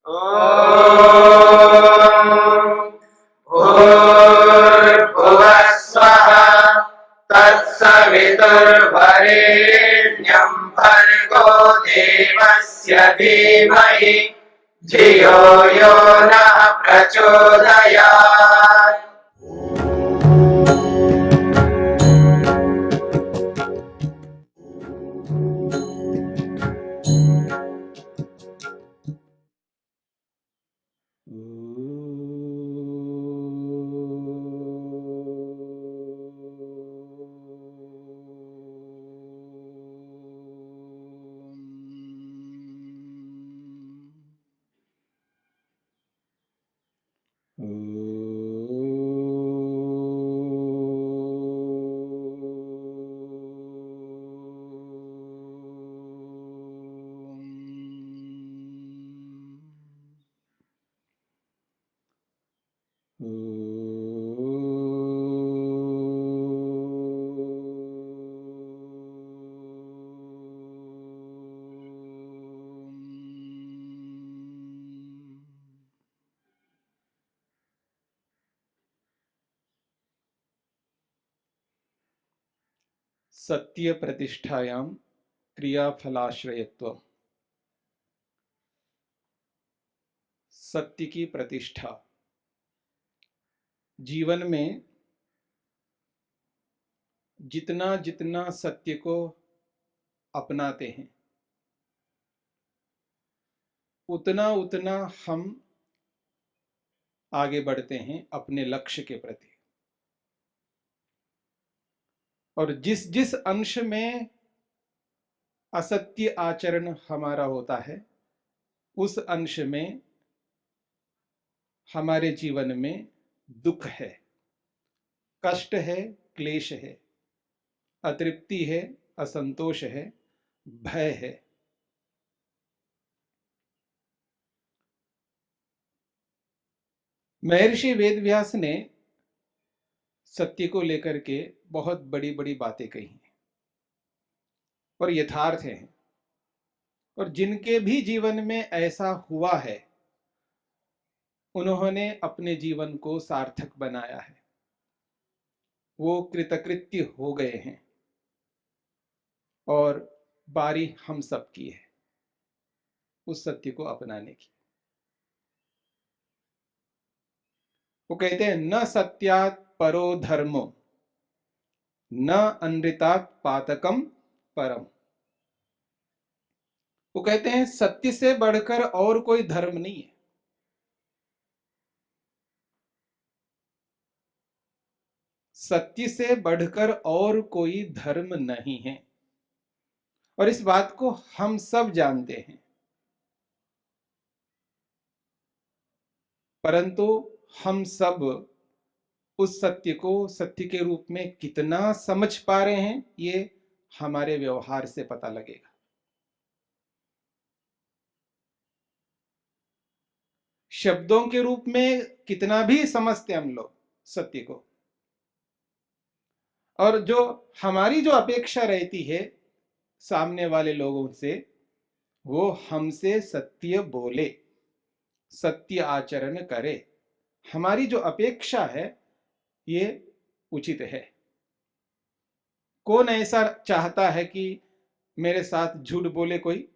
ॐ भूर्भुवः स्वः तत्सवितुर्वरेण्यं भर्गो देवस्य धीमहि धियो यो नः प्रचोदयात्। सत्य प्रतिष्ठायां क्रियाफलाश्रयत्व। सत्य की प्रतिष्ठा जीवन में जितना जितना सत्य को अपनाते हैं उतना उतना हम आगे बढ़ते हैं अपने लक्ष्य के प्रति। और जिस जिस अंश में असत्य आचरण हमारा होता है उस अंश में हमारे जीवन में दुख है, कष्ट है, क्लेश है, अतृप्ति है, असंतोष है, भय है। महर्षि वेदव्यास ने सत्य को लेकर के बहुत बड़ी बड़ी बातें कही हैं और यथार्थ हैं, और जिनके भी जीवन में ऐसा हुआ है उन्होंने अपने जीवन को सार्थक बनाया है, वो कृतकृत्य हो गए हैं। और बारी हम सब की है उस सत्य को अपनाने की। वो कहते हैं न सत्यात् परो धर्मो न अनृतात् पातकम परम। वो कहते हैं सत्य से बढ़कर और कोई धर्म नहीं है। सत्य से बढ़कर और कोई धर्म नहीं है, और इस बात को हम सब जानते हैं। परंतु हम सब उस सत्य को सत्य के रूप में कितना समझ पा रहे हैं ये हमारे व्यवहार से पता लगेगा। शब्दों के रूप में कितना भी समझते हम लोग सत्य को, और जो हमारी जो अपेक्षा रहती है सामने वाले लोगों से, वो हमसे सत्य बोले, सत्य आचरण करे, हमारी जो अपेक्षा है ये उचित है। कौन ऐसा चाहता है कि मेरे साथ झूठ बोले? कोई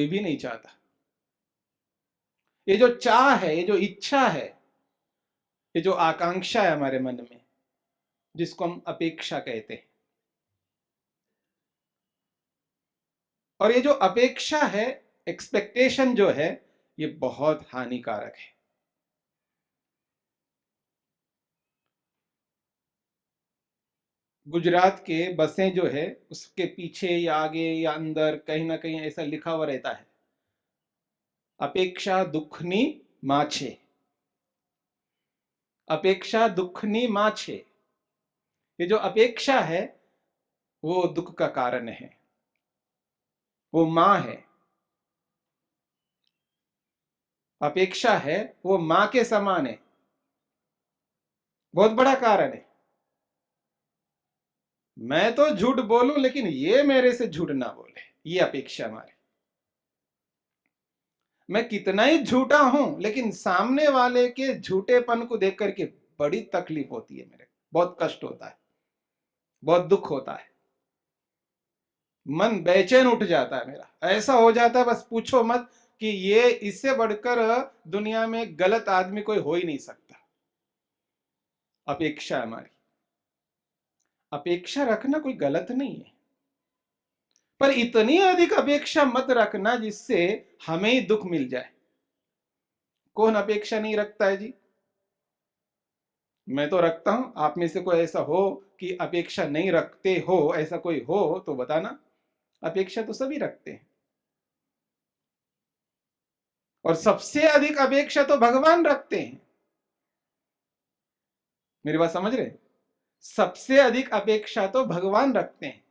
भी नहीं चाहता। ये जो चाह है, ये जो इच्छा है, ये जो आकांक्षा है हमारे मन में, जिसको हम अपेक्षा कहते हैं, और ये जो अपेक्षा है, एक्सपेक्टेशन जो है, ये बहुत हानिकारक है। गुजरात के बसें जो है उसके पीछे या आगे या अंदर कहीं ना कहीं ऐसा लिखा हुआ रहता है, अपेक्षा दुखनी माछे, अपेक्षा दुखनी माछे। ये जो अपेक्षा है वो दुख का कारण है, वो मां है। अपेक्षा है वो मां के समान है, बहुत बड़ा कारण है। मैं तो झूठ बोलूं लेकिन ये मेरे से झूठ ना बोले, ये अपेक्षा हमारी। मैं कितना ही झूठा हूं, लेकिन सामने वाले के झूठेपन को देख करके बड़ी तकलीफ होती है, मेरे बहुत कष्ट होता है, बहुत दुख होता है, मन बेचैन उठ जाता है मेरा, ऐसा हो जाता है बस पूछो मत कि ये इससे बढ़कर दुनिया में गलत आदमी कोई हो ही नहीं सकता। अपेक्षा हमारी, अपेक्षा रखना कोई गलत नहीं है, पर इतनी अधिक अपेक्षा मत रखना जिससे हमें ही दुख मिल जाए। कौन अपेक्षा नहीं रखता है जी? मैं तो रखता हूं। आप में से कोई ऐसा हो कि अपेक्षा नहीं रखते हो, ऐसा कोई हो तो बताना। अपेक्षा तो सभी रखते हैं, और सबसे अधिक अपेक्षा तो भगवान रखते हैं। मेरी बात समझ रहे? सबसे अधिक अपेक्षा तो भगवान रखते हैं,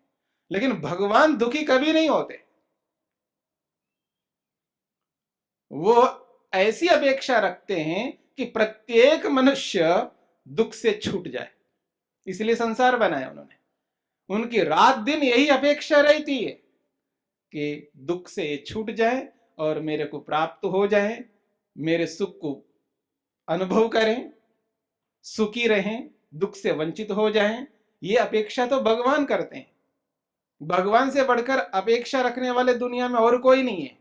लेकिन भगवान दुखी कभी नहीं होते। वो ऐसी अपेक्षा रखते हैं कि प्रत्येक मनुष्य दुख से छूट जाए, इसलिए संसार बनाया उन्होंने। उनकी रात दिन यही अपेक्षा रहती है कि दुख से छूट जाए और मेरे को प्राप्त हो जाए, मेरे सुख को अनुभव करें, सुखी रहें, दुख से वंचित हो जाएं। ये अपेक्षा तो भगवान करते हैं। भगवान से बढ़कर अपेक्षा रखने वाले दुनिया में और कोई नहीं है।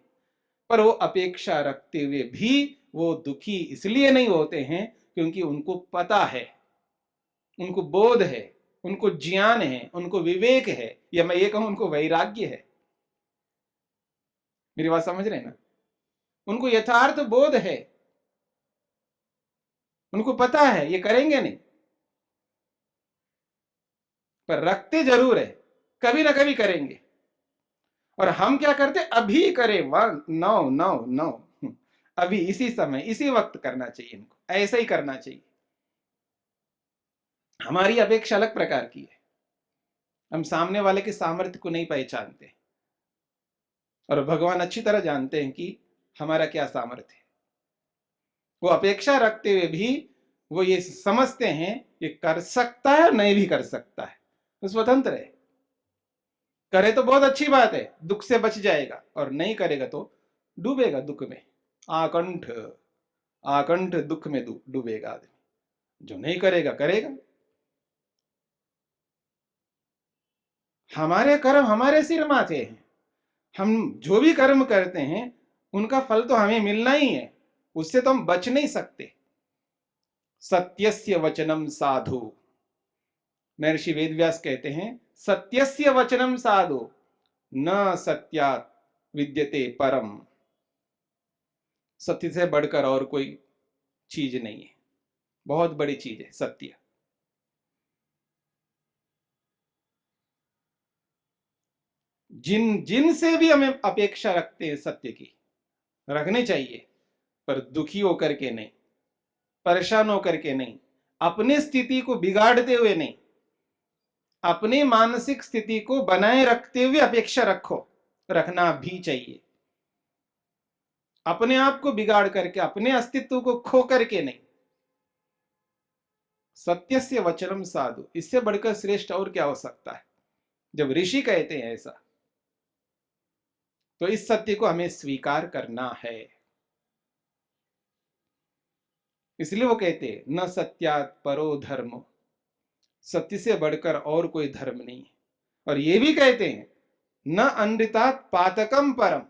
पर वो अपेक्षा रखते हुए भी वो दुखी इसलिए नहीं होते हैं क्योंकि उनको पता है, उनको बोध है, उनको ज्ञान है, उनको विवेक है, या मैं ये कहूं उनको वैराग्य है। मेरी बात समझ रहे हैं ना? उनको यथार्थ बोध है, उनको पता है ये करेंगे नहीं, पर रखते जरूर है, कभी ना कभी करेंगे। और हम क्या करते? अभी करें, वन नो नो नो, अभी इसी समय इसी वक्त करना चाहिए, इनको ऐसा ही करना चाहिए। हमारी अपेक्षा अलग प्रकार की है। हम सामने वाले के सामर्थ्य को नहीं पहचानते, और भगवान अच्छी तरह जानते हैं कि हमारा क्या सामर्थ्य है। वो अपेक्षा रखते हुए भी वो ये समझते हैं ये कर सकता है, नहीं भी कर सकता है, वो स्वतंत्र है। करे तो बहुत अच्छी बात है, दुख से बच जाएगा, और नहीं करेगा तो डूबेगा दुख में, आकंठ आकंठ दुख में डूबेगा आदमी। जो नहीं करेगा करेगा। हमारे कर्म हमारे सिर माथे हैं। हम जो भी कर्म करते हैं उनका फल तो हमें मिलना ही है, उससे तो हम बच नहीं सकते। सत्यस्य वचनम साधु, महर्षि वेदव्यास कहते हैं, सत्यस्य वचनम साधु न सत्यात् विद्यते परम। सत्य से बढ़कर और कोई चीज नहीं है, बहुत बड़ी चीज है सत्य। जिन जिन से भी हमें अपेक्षा रखते हैं सत्य की, रखनी चाहिए, पर दुखी होकर के नहीं, परेशान होकर के नहीं, अपनी स्थिति को बिगाड़ते हुए नहीं, अपनी मानसिक स्थिति को बनाए रखते हुए अपेक्षा रखो, रखना भी चाहिए। अपने आप को बिगाड़ करके, अपने अस्तित्व को खो करके नहीं। सत्यस्य वचनम साधु, इससे बढ़कर श्रेष्ठ और क्या हो सकता है? जब ऋषि कहते हैं ऐसा, तो इस सत्य को हमें स्वीकार करना है। इसलिए वो कहते हैं न सत्यात् परो धर्म, सत्य से बढ़कर और कोई धर्म नहीं है। और ये भी कहते हैं न अनृतात् पातकम परम,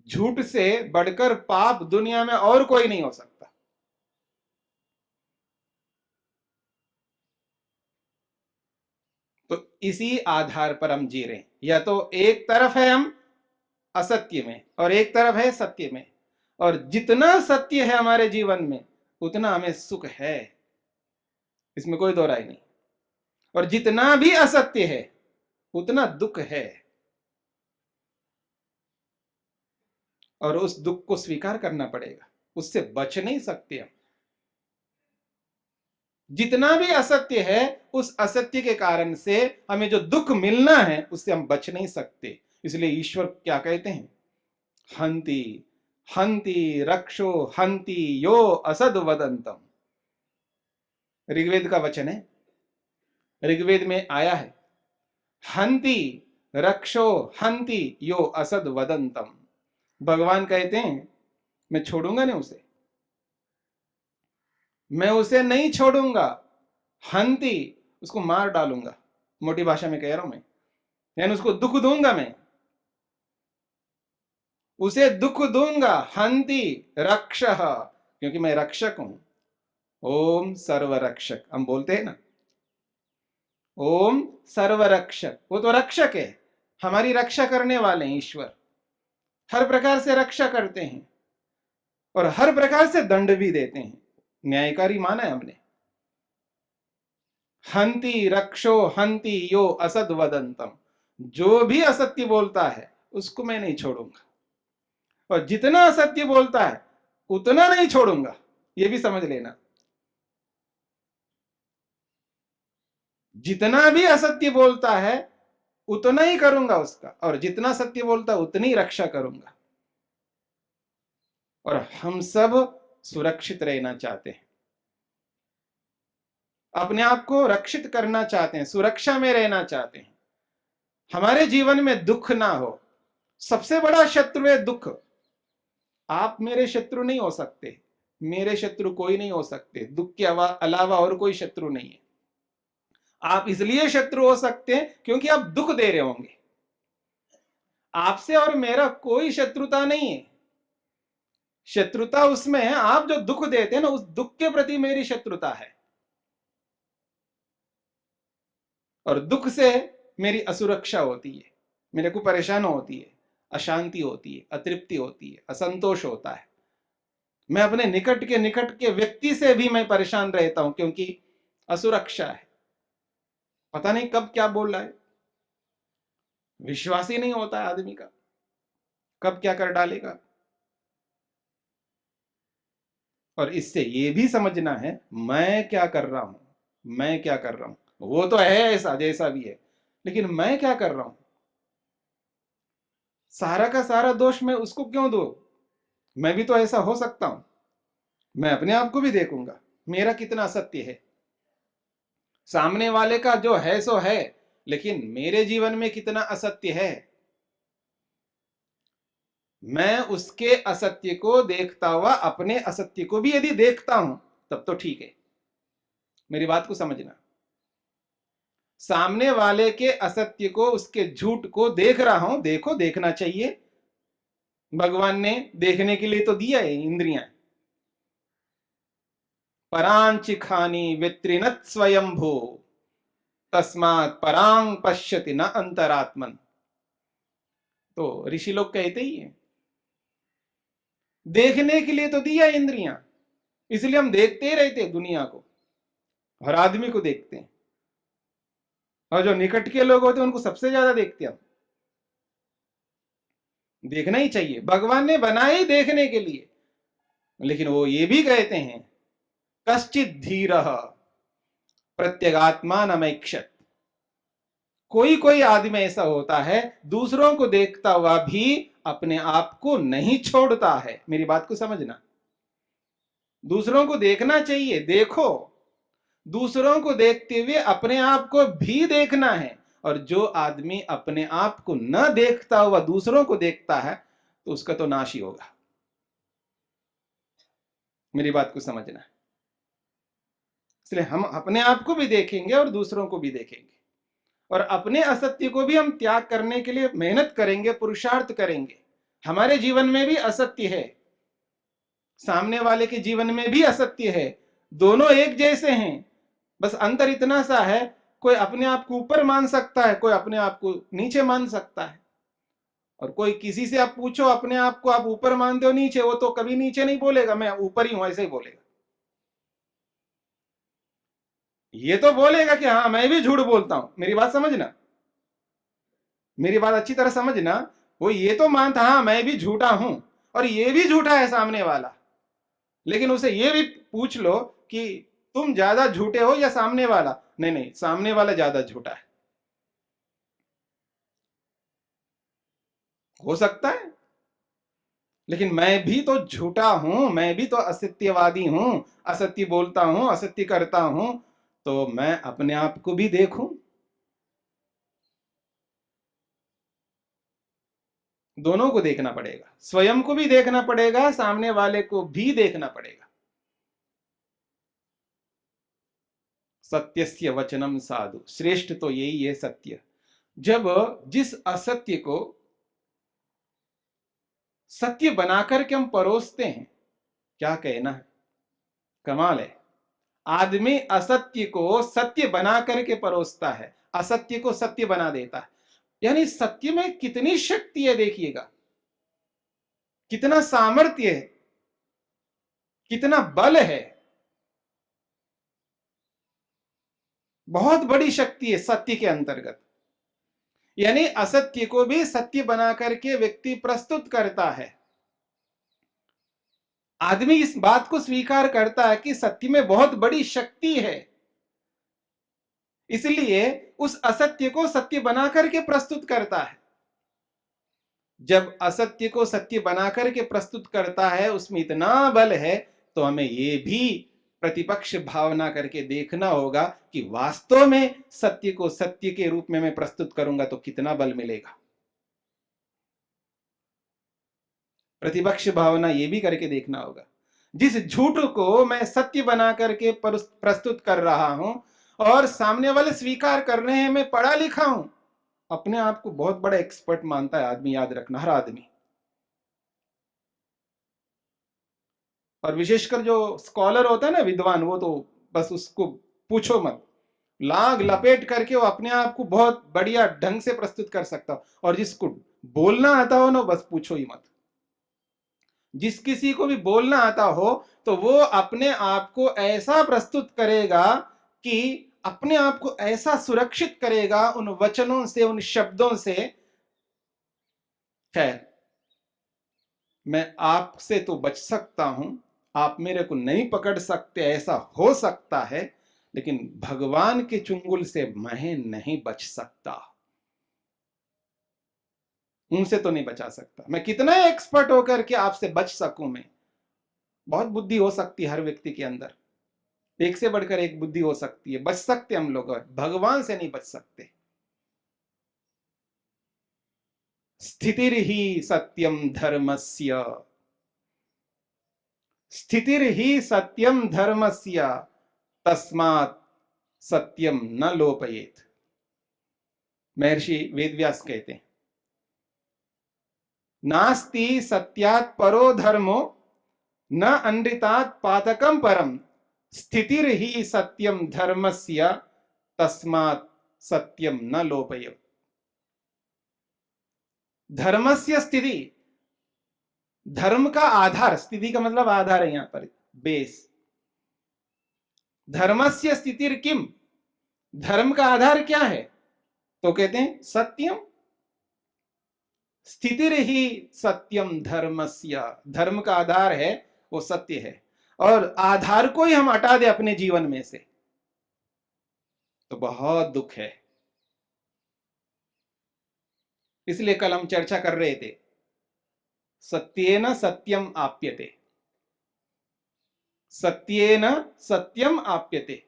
झूठ से बढ़कर पाप दुनिया में और कोई नहीं हो सकता। तो इसी आधार पर हम जी रहे हैं। या तो एक तरफ है हम असत्य में और एक तरफ है सत्य में, और जितना सत्य है हमारे जीवन में उतना हमें सुख है, इसमें कोई दो राय नहीं। और जितना भी असत्य है उतना दुख है, और उस दुख को स्वीकार करना पड़ेगा, उससे बच नहीं सकते हम। जितना भी असत्य है उस असत्य के कारण से हमें जो दुख मिलना है उससे हम बच नहीं सकते। इसलिए ईश्वर क्या कहते हैं? हंति हंति रक्षो हंति यो असद वदंतम। ऋग्वेद का वचन है, ऋग्वेद में आया है, हंति रक्षो हंति यो असद वदंतम। भगवान कहते हैं मैं छोड़ूंगा नहीं उसे, मैं उसे नहीं छोड़ूंगा, हंती, उसको मार डालूंगा, मोटी भाषा में कह रहा हूं मैं, यानी उसको दुख दूंगा मैं, उसे दुख दूंगा। हंती रक्षः, क्योंकि मैं रक्षक हूं। ओम सर्वरक्षक हम बोलते हैं ना, ओम सर्वरक्षक, वो तो रक्षक है, हमारी रक्षा करने वाले हैं ईश्वर, हर प्रकार से रक्षा करते हैं और हर प्रकार से दंड भी देते हैं, न्यायकारी माना है हमने। हंति रक्षो हंति यो असद वदंतम, जो भी असत्य बोलता है उसको मैं नहीं छोड़ूंगा, और जितना असत्य बोलता है उतना नहीं छोड़ूंगा, ये भी समझ लेना। जितना भी असत्य बोलता है उतना ही करूंगा उसका, और जितना सत्य बोलता है उतनी रक्षा करूंगा। और हम सब सुरक्षित रहना चाहते हैं, अपने आप को रक्षित करना चाहते हैं, सुरक्षा में रहना चाहते हैं, हमारे जीवन में दुख ना हो। सबसे बड़ा शत्रु है दुख। आप मेरे शत्रु नहीं हो सकते, मेरे शत्रु कोई नहीं हो सकते, दुख के अलावा और कोई शत्रु नहीं है। आप इसलिए शत्रु हो सकते हैं क्योंकि आप दुख दे रहे होंगे। आपसे और मेरा कोई शत्रुता नहीं है, शत्रुता उसमें है आप जो दुख देते हैं ना, उस दुख के प्रति मेरी शत्रुता है, और दुख से मेरी असुरक्षा होती है, मेरे को परेशान होती है, अशांति होती है, अतृप्ति होती है, असंतोष होता है। मैं अपने निकट के व्यक्ति से भी मैं परेशान रहता हूं क्योंकि असुरक्षा है, पता नहीं कब क्या बोल रहा है, विश्वास ही नहीं होता है आदमी का, कब क्या कर डालेगा। और इससे ये भी समझना है मैं क्या कर रहा हूं, मैं क्या कर रहा हूं। वो तो है ऐसा जैसा भी है, लेकिन मैं क्या कर रहा हूं, सारा का सारा दोष मैं उसको क्यों दूं, मैं भी तो ऐसा हो सकता हूं। मैं अपने आप को भी देखूंगा, मेरा कितना असत्य है, सामने वाले का जो है सो है, लेकिन मेरे जीवन में कितना असत्य है। मैं उसके असत्य को देखता हुआ अपने असत्य को भी यदि देखता हूं तब तो ठीक है। मेरी बात को समझना, सामने वाले के असत्य को, उसके झूठ को देख रहा हूं, देखो देखना चाहिए, भगवान ने देखने के लिए तो दिया है इंद्रियां। परांचिखानी वित्रिनत स्वयंभू तस्मात् परांग पश्यति न अंतरात्मन, तो ऋषि लोग कहते ही है, देखने के लिए तो दिया इंद्रियां, इसलिए हम देखते ही रहते दुनिया को, हर आदमी को देखते हैं, और जो निकट के लोग होते हैं उनको सबसे ज्यादा देखते हैं हम। देखना ही चाहिए, भगवान ने बनाया ही देखने के लिए, लेकिन वो ये भी कहते हैं कश्चित धीरः प्रत्यगात्मानमैक्षत, कोई कोई आदमी ऐसा होता है दूसरों को देखता हुआ भी अपने आप को नहीं छोड़ता है। मेरी बात को समझना, दूसरों को देखना चाहिए, देखो, दूसरों को देखते हुए अपने आप को भी देखना है। और जो आदमी अपने आप को न देखता हुआ दूसरों को देखता है तो उसका तो नाश ही होगा। मेरी बात को समझना, इसलिए हम अपने आप को भी देखेंगे और दूसरों को भी देखेंगे, और अपने असत्य को भी हम त्याग करने के लिए मेहनत करेंगे, पुरुषार्थ करेंगे। हमारे जीवन में भी असत्य है, सामने वाले के जीवन में भी असत्य है, दोनों एक जैसे हैं, बस अंतर इतना सा है, कोई अपने आप को ऊपर मान सकता है, कोई अपने आप को नीचे मान सकता है। और कोई किसी से आप पूछो अपने आप को आप ऊपर मानते हो नीचे, वो तो कभी नीचे नहीं बोलेगा, मैं ऊपर ही हूं, ऐसे ही बोलेगा। ये तो बोलेगा कि हाँ मैं भी झूठ बोलता हूं। मेरी बात समझना, मेरी बात अच्छी तरह समझना, वो ये तो मानता हाँ मैं भी झूठा हूं, और ये भी झूठा है सामने वाला, लेकिन उसे ये भी पूछ लो कि तुम ज्यादा झूठे हो या सामने वाला, नहीं नहीं सामने वाला ज्यादा झूठा है, हो सकता है, लेकिन मैं भी तो झूठा हूं, मैं भी तो असत्यवादी हूं, असत्य बोलता हूं, असत्य करता हूं, तो मैं अपने आप को भी देखूं। दोनों को देखना पड़ेगा, स्वयं को भी देखना पड़ेगा, सामने वाले को भी देखना पड़ेगा। सत्यस्य वचनम साधु, श्रेष्ठ तो यही है सत्य। जब जिस असत्य को सत्य बनाकर के हम परोसते हैं, क्या कहना है, कमाल है। आदमी असत्य को सत्य बना करके परोसता है, असत्य को सत्य बना देता है। यानी सत्य में कितनी शक्ति है, देखिएगा कितना सामर्थ्य है, कितना बल है। बहुत बड़ी शक्ति है सत्य के अंतर्गत। यानी असत्य को भी सत्य बना करके व्यक्ति प्रस्तुत करता है। आदमी इस बात को स्वीकार करता है कि सत्य में बहुत बड़ी शक्ति है, इसलिए उस असत्य को सत्य बना करके प्रस्तुत करता है। जब असत्य को सत्य बना करके प्रस्तुत करता है, उसमें इतना बल है, तो हमें ये भी प्रतिपक्ष भावना करके देखना होगा कि वास्तव में सत्य को सत्य के रूप में मैं प्रस्तुत करूंगा तो कितना बल मिलेगा। प्रतिपक्ष भावना ये भी करके देखना होगा। जिस झूठ को मैं सत्य बना करके प्रस्तुत कर रहा हूं और सामने वाले स्वीकार कर रहे हैं, मैं पढ़ा लिखा हूं, अपने आप को बहुत बड़ा एक्सपर्ट मानता है आदमी, याद रखना, हर आदमी। और विशेषकर जो स्कॉलर होता है ना, विद्वान, वो तो बस उसको पूछो मत, लाग लपेट करके वो अपने आप को बहुत बढ़िया ढंग से प्रस्तुत कर सकता हो। और जिसको बोलना आता हो ना, बस पूछो ही मत। जिस किसी को भी बोलना आता हो तो वो अपने आप को ऐसा प्रस्तुत करेगा कि अपने आप को ऐसा सुरक्षित करेगा उन वचनों से, उन शब्दों से। खैर, मैं आपसे तो बच सकता हूं, आप मेरे को नहीं पकड़ सकते, ऐसा हो सकता है, लेकिन भगवान के चुंगल से मैं नहीं बच सकता। उनसे तो नहीं बचा सकता। मैं कितना एक्सपर्ट होकर के आपसे बच सकूं? मैं, बहुत बुद्धि हो सकती है हर व्यक्ति के अंदर, एक से बढ़कर एक बुद्धि हो सकती है, बच सकते हम लोग, भगवान से नहीं बच सकते। स्थितिर्हि सत्यम धर्मस्य, स्थितिर्हि सत्यम धर्मस्य, तस्मात् सत्यम न लोपयेत। महर्षि वेदव्यास कहते हैं, नास्ति सत्यात् परो धर्मो न अनृतात् पातकम परम, स्थितिर्हि सत्यम धर्मस्य, तस्मात् सत्यम न लोपयेत। धर्मस्य स्थिति, धर्म का आधार, स्थिति का मतलब आधार है यहां पर, बेस। धर्मस्य स्थितिर किम, धर्म का आधार क्या है? तो कहते हैं सत्यम। स्थितिर्हि सत्यम धर्मस्य, धर्म का आधार है वो सत्य है। और आधार को ही हम हटा दे अपने जीवन में से तो बहुत दुख है। इसलिए कल हम चर्चा कर रहे थे, सत्येन सत्यम आप्यते, सत्येन सत्यम आप्यते।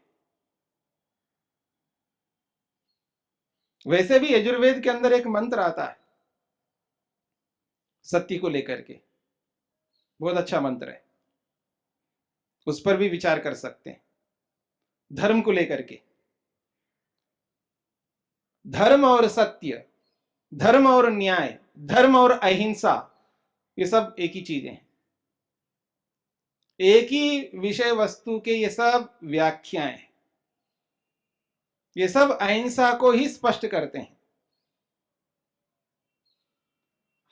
वैसे भी यजुर्वेद के अंदर एक मंत्र आता है सत्य को लेकर के, बहुत अच्छा मंत्र है, उस पर भी विचार कर सकते हैं। धर्म को लेकर के, धर्म और सत्य, धर्म और न्याय, धर्म और अहिंसा, ये सब एक ही चीजें हैं, एक ही विषय वस्तु के ये सब व्याख्याएं, ये सब अहिंसा को ही स्पष्ट करते हैं।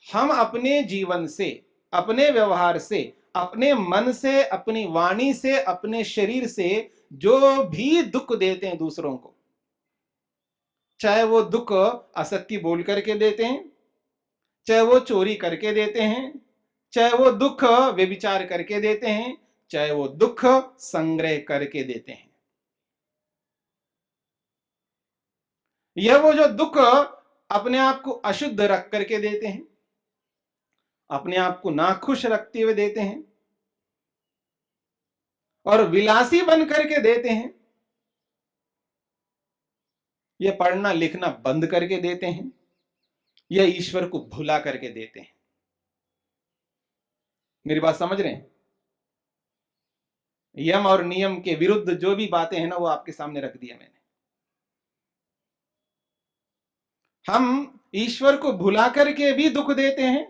हम अपने जीवन से, अपने व्यवहार से, अपने मन से, अपनी वाणी से, अपने शरीर से जो भी दुख देते हैं दूसरों को, चाहे वो दुख असत्य बोल करके देते हैं, चाहे वो चोरी करके देते हैं, चाहे वो दुख व्यभिचार करके देते हैं, चाहे वो दुख संग्रह करके देते हैं, यह वो जो दुख अपने आप को अशुद्ध रख करके देते हैं, अपने आप को नाखुश रखते हुए देते हैं और विलासी बन करके देते हैं, ये पढ़ना लिखना बंद करके देते हैं, यह ईश्वर को भुला करके देते हैं। मेरी बात समझ रहे हैं? यम और नियम के विरुद्ध जो भी बातें हैं ना, वो आपके सामने रख दिया मैंने। हम ईश्वर को भुला करके भी दुख देते हैं,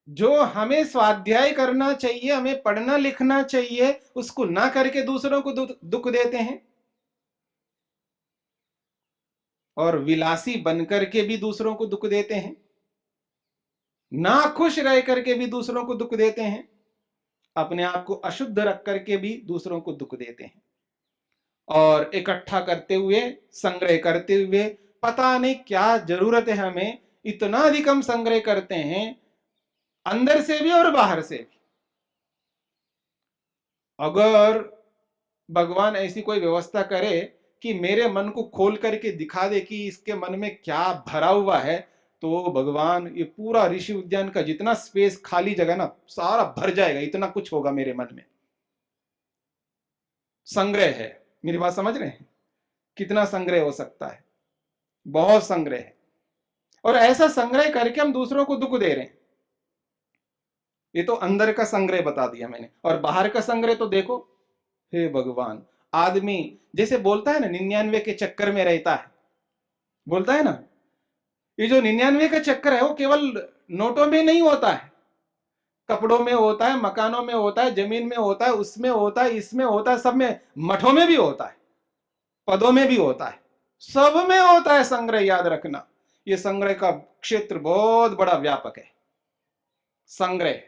जो हमें स्वाध्याय करना चाहिए, हमें पढ़ना लिखना चाहिए, उसको ना करके दूसरों को दुख देते हैं, और विलासी बनकर के भी दूसरों को दुख देते हैं, ना खुश रह करके भी दूसरों को दुख देते हैं, अपने आप को अशुद्ध रख करके भी दूसरों को दुख देते हैं, और इकट्ठा करते हुए, संग्रह करते हुए, पता नहीं क्या जरूरत है हमें, इतना अधिक हम संग्रह करते हैं, अंदर से भी और बाहर से भी। अगर भगवान ऐसी कोई व्यवस्था करे कि मेरे मन को खोल करके दिखा दे कि इसके मन में क्या भरा हुआ है, तो भगवान ये पूरा ऋषि उद्यान का जितना स्पेस खाली जगह ना, सारा भर जाएगा, इतना कुछ होगा मेरे मन में। संग्रह है। मेरी बात समझ रहे हैं? कितना संग्रह हो सकता है? बहुत संग्रह है। और ऐसा संग्रह करके हम दूसरों को दुख दे रहे हैं। ये तो अंदर का संग्रह बता दिया मैंने, और बाहर का संग्रह तो देखो। हे भगवान, आदमी जैसे बोलता है ना 99 के चक्कर में रहता है, बोलता है ना, ये जो 99 का चक्कर है वो केवल नोटों में नहीं होता है, कपड़ों में होता है, मकानों में होता है, जमीन में होता है, उसमें होता है, इसमें होता है, सब में, मठों में भी होता है, पदों में भी होता है, सब में होता है संग्रह। याद रखना, ये संग्रह का क्षेत्र बहुत बड़ा व्यापक है। संग्रह,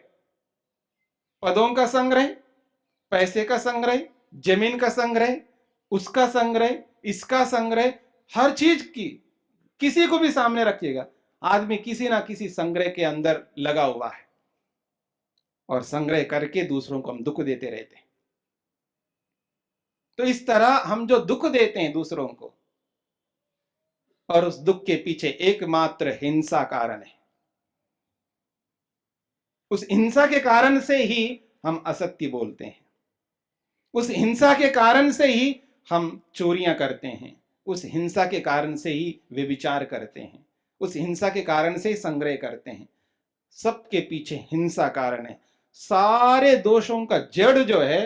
पदों का संग्रह, पैसे का संग्रह, जमीन का संग्रह, उसका संग्रह, इसका संग्रह, हर चीज की, किसी को भी सामने रखिएगा, आदमी किसी ना किसी संग्रह के अंदर लगा हुआ है, और संग्रह करके दूसरों को हम दुख देते रहते हैं। तो इस तरह हम जो दुख देते हैं दूसरों को, और उस दुख के पीछे एकमात्र हिंसा कारण है। उस हिंसा के कारण से ही हम असत्य बोलते हैं, उस हिंसा के कारण से ही हम चोरियां करते हैं, उस हिंसा के कारण से ही व्यभिचार करते हैं, उस हिंसा के कारण से ही संग्रह करते हैं। सबके पीछे हिंसा कारण है। सारे दोषों का जड़ जो है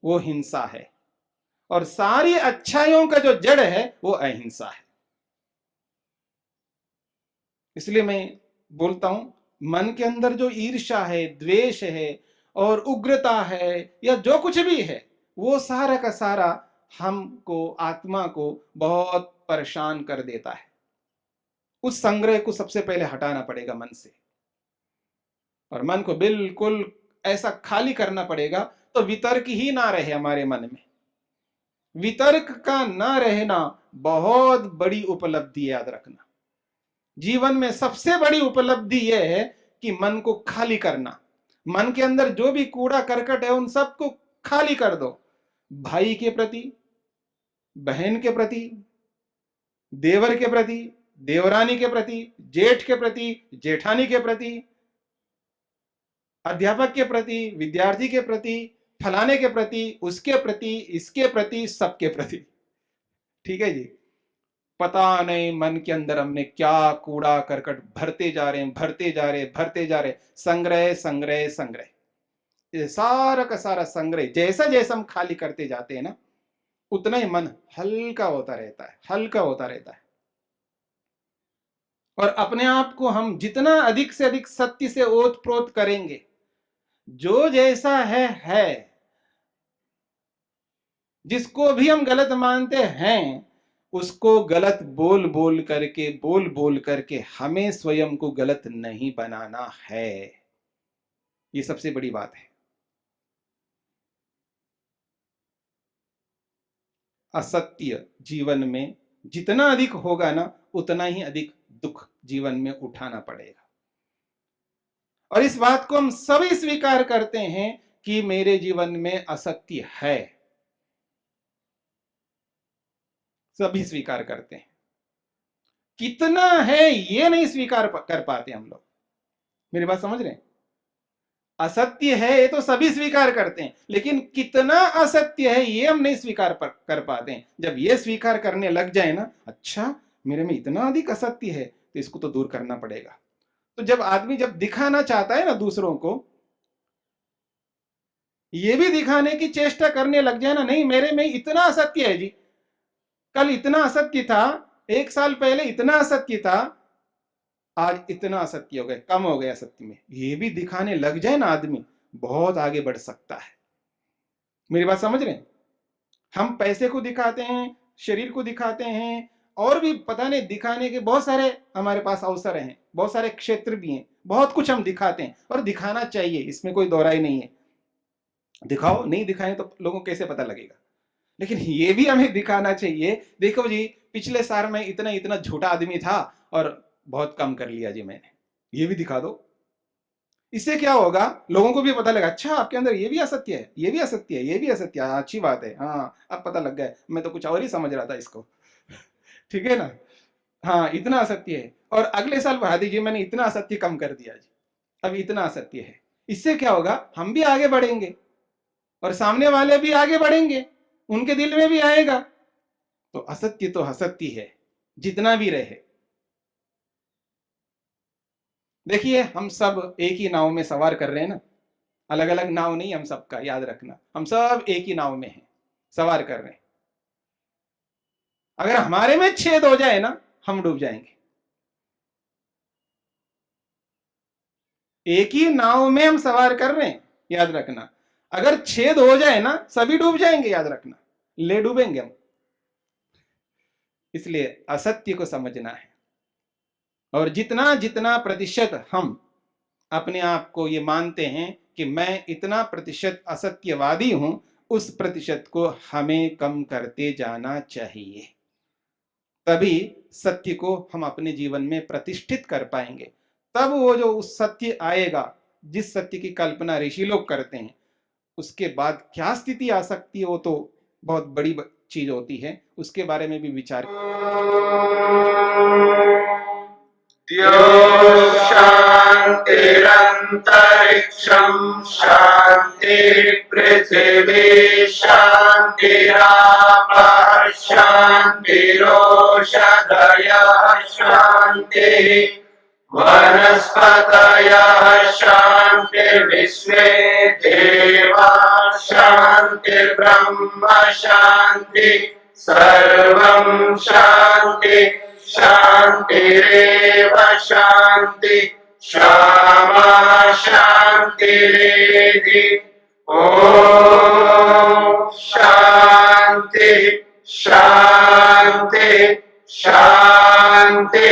वो हिंसा है, और सारी अच्छाइयों का जो जड़ है वो अहिंसा है। इसलिए मैं बोलता हूं, मन के अंदर जो ईर्ष्या है, द्वेष है और उग्रता है, या जो कुछ भी है, वो सारा का सारा हमको, आत्मा को बहुत परेशान कर देता है। उस संग्रह को सबसे पहले हटाना पड़ेगा मन से, और मन को बिल्कुल ऐसा खाली करना पड़ेगा, तो वितर्क ही ना रहे हमारे मन में। वितर्क का ना रहना बहुत बड़ी उपलब्धि, याद रखना। जीवन में सबसे बड़ी उपलब्धि यह है कि मन को खाली करना। मन के अंदर जो भी कूड़ा करकट है उन सबको खाली कर दो। भाई के प्रति, बहन के प्रति, देवर के प्रति, देवरानी के प्रति, जेठ के प्रति, जेठानी के प्रति, अध्यापक के प्रति, विद्यार्थी के प्रति, फलाने के प्रति, उसके प्रति, इसके प्रति, सबके प्रति। ठीक है जी? पता नहीं मन के अंदर हमने क्या कूड़ा करकट भरते जा रहे हैं, भरते जा रहे, भरते जा रहे। संग्रह संग्रह संग्रह, ये सारा का सारा संग्रह जैसा जैसा हम खाली करते जाते हैं ना, उतना ही मन हल्का होता रहता है, हल्का होता रहता है। और अपने आप को हम जितना अधिक से अधिक सत्य से ओत प्रोत करेंगे, जो जैसा है, जिसको भी हम गलत मानते हैं, उसको गलत बोल बोल करके हमें स्वयं को गलत नहीं बनाना है। ये सबसे बड़ी बात है। असत्य जीवन में जितना अधिक होगा ना, उतना ही अधिक दुख जीवन में उठाना पड़ेगा। और इस बात को हम सभी स्वीकार करते हैं कि मेरे जीवन में असत्य है, सभी स्वीकार करते हैं। कितना है ये नहीं स्वीकार कर पाते हम लोग। मेरी बात समझ रहे हैं? असत्य है ये तो सभी स्वीकार करते हैं, लेकिन कितना असत्य है ये हम नहीं स्वीकार कर पाते हैं। जब ये स्वीकार करने लग जाए ना, अच्छा मेरे में इतना अधिक असत्य है, तो इसको तो दूर करना पड़ेगा। तो जब आदमी जब दिखाना चाहता है ना दूसरों को, ये भी दिखाने की चेष्टा करने लग जाए ना, नहीं मेरे में इतना असत्य है जी, कल इतना असत्य था, 1 साल पहले इतना असत्य था, आज इतना असत्य हो गया, कम हो गया सत्य में, ये भी दिखाने लग जाए ना आदमी, बहुत आगे बढ़ सकता है। मेरी बात समझ रहे हैं? हम पैसे को दिखाते हैं, शरीर को दिखाते हैं, और भी पता नहीं दिखाने के बहुत सारे हमारे पास अवसर हैं, बहुत सारे क्षेत्र भी हैं, बहुत कुछ हम दिखाते हैं और दिखाना चाहिए, इसमें कोई दोहराई नहीं है। दिखाओ, नहीं दिखाएं तो लोगों को कैसे पता लगेगा। लेकिन ये भी हमें दिखाना चाहिए, देखो जी पिछले साल में इतना इतना झूठा आदमी था और बहुत कम कर लिया जी मैंने, ये भी दिखा दो। इससे क्या होगा, लोगों को भी पता लगा, अच्छा आपके अंदर ये भी असत्य है, ये भी असत्य है, ये भी असत्य है, अच्छी बात है, हाँ अब पता लग गया, मैं तो कुछ और ही समझ रहा था इसको। ठीक है ना? हाँ इतना असत्य है, और अगले साल बढ़ा दीजिए, मैंने इतना असत्य कम कर दिया जी, अब इतना असत्य है। इससे क्या होगा, हम भी आगे बढ़ेंगे और सामने वाले भी आगे बढ़ेंगे, उनके दिल में भी आएगा। तो असत्य तो असत्य है, जितना भी रहे। देखिए हम सब एक ही नाव में सवार कर रहे हैं ना, अलग अलग नाव नहीं हम सबका, याद रखना, हम सब एक ही नाव में हैं, सवार कर रहे हैं। अगर हमारे में छेद हो जाए ना, हम डूब जाएंगे। एक ही नाव में हम सवार कर रहे हैं, याद रखना, अगर छेद हो जाए ना सभी डूब जाएंगे, याद रखना, ले डूबेंगे हम। इसलिए असत्य को समझना है, और जितना जितना प्रतिशत हम अपने आप को ये मानते हैं कि मैं इतना प्रतिशत असत्यवादी हूं, उस प्रतिशत को हमें कम करते जाना चाहिए, तभी सत्य को हम अपने जीवन में प्रतिष्ठित कर पाएंगे। तब वो जो उस सत्य आएगा, जिस सत्य की कल्पना ऋषि लोग करते हैं, उसके बाद क्या स्थिति आ सकती है वो तो बहुत बड़ी चीज होती है, उसके बारे में भी विचार। शान्तिरन्तरिक्षं शान्ति पृथिवी शान्तिरापः शान्तिरोषधयः शान्तिः वनस्पतयः शान्तिर्विश्वे देवाः शान्तिर्ब्रह्म शान्ति सर्वं शान्ति शान्तिरेव शान्ति क्षमा शान्तिरेधि ॐ शान्ति शान्ति शान्तिः।